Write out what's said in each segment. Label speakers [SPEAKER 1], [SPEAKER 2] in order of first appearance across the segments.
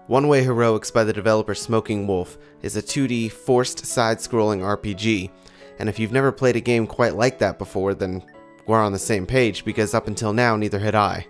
[SPEAKER 1] One Way Heroics by the developer Smoking Wolf is a 2D forced side-scrolling RPG, and if you've never played a game quite like that before, then we're on the same page, because up until now neither had I.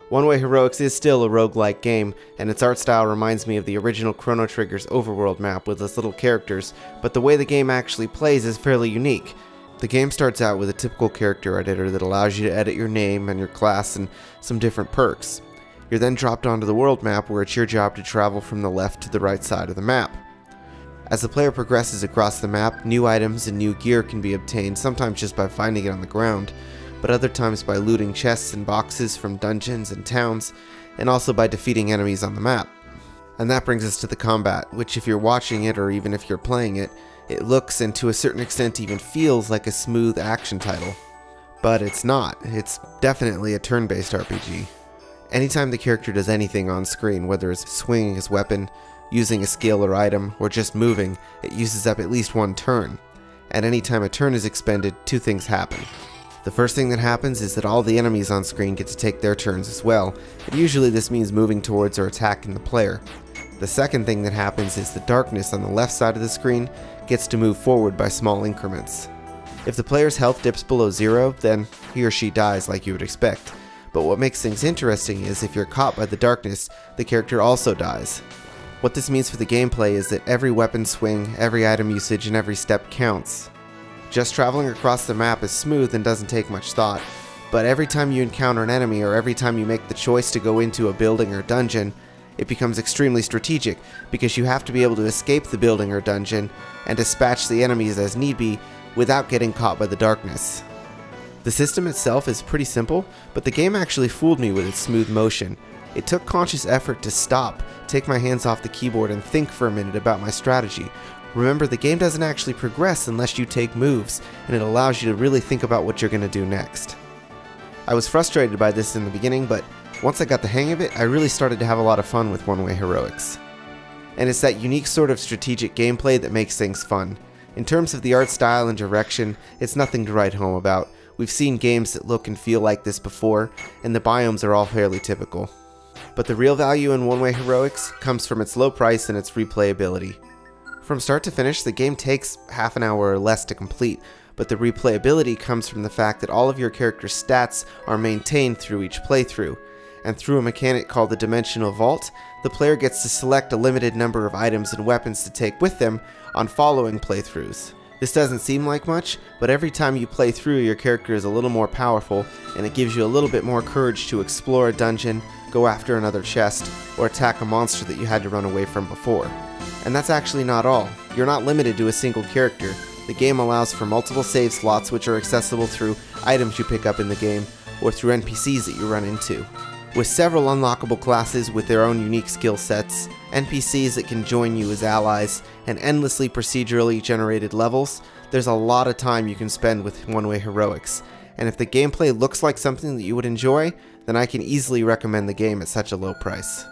[SPEAKER 1] One Way Heroics is still a roguelike game, and its art style reminds me of the original Chrono Trigger's overworld map with its little characters, but the way the game actually plays is fairly unique. The game starts out with a typical character editor that allows you to edit your name and your class and some different perks. You're then dropped onto the world map where it's your job to travel from the left to the right side of the map. As the player progresses across the map, new items and new gear can be obtained, sometimes just by finding it on the ground, but other times by looting chests and boxes from dungeons and towns, and also by defeating enemies on the map. And that brings us to the combat, which if you're watching it or even if you're playing it, it looks and to a certain extent even feels like a smooth action title. But it's not. It's definitely a turn-based RPG. Anytime the character does anything on screen, whether it's swinging his weapon, using a skill or item, or just moving, it uses up at least one turn. And anytime a turn is expended, two things happen. The first thing that happens is that all the enemies on screen get to take their turns as well, and usually this means moving towards or attacking the player. The second thing that happens is the darkness on the left side of the screen gets to move forward by small increments. If the player's health dips below 0, then he or she dies like you would expect. But what makes things interesting is if you're caught by the darkness, the character also dies. What this means for the gameplay is that every weapon swing, every item usage, and every step counts. Just traveling across the map is smooth and doesn't take much thought, but every time you encounter an enemy or every time you make the choice to go into a building or dungeon, it becomes extremely strategic because you have to be able to escape the building or dungeon and dispatch the enemies as need be without getting caught by the darkness. The system itself is pretty simple, but the game actually fooled me with its smooth motion. It took conscious effort to stop, take my hands off the keyboard and think for a minute about my strategy. Remember, the game doesn't actually progress unless you take moves, and it allows you to really think about what you're going to do next. I was frustrated by this in the beginning, but once I got the hang of it, I really started to have a lot of fun with One Way Heroics. And it's that unique sort of strategic gameplay that makes things fun. In terms of the art style and direction, it's nothing to write home about. We've seen games that look and feel like this before, and the biomes are all fairly typical. But the real value in One Way Heroics comes from its low price and its replayability. From start to finish, the game takes half an hour or less to complete, but the replayability comes from the fact that all of your character's stats are maintained through each playthrough, and through a mechanic called the Dimensional Vault, the player gets to select a limited number of items and weapons to take with them on following playthroughs. This doesn't seem like much, but every time you play through, your character is a little more powerful, and it gives you a little bit more courage to explore a dungeon, go after another chest, or attack a monster that you had to run away from before. And that's actually not all. You're not limited to a single character. The game allows for multiple save slots which are accessible through items you pick up in the game, or through NPCs that you run into. With several unlockable classes with their own unique skill sets, NPCs that can join you as allies, and endlessly procedurally generated levels, there's a lot of time you can spend with One Way Heroics. And if the gameplay looks like something that you would enjoy, then I can easily recommend the game at such a low price.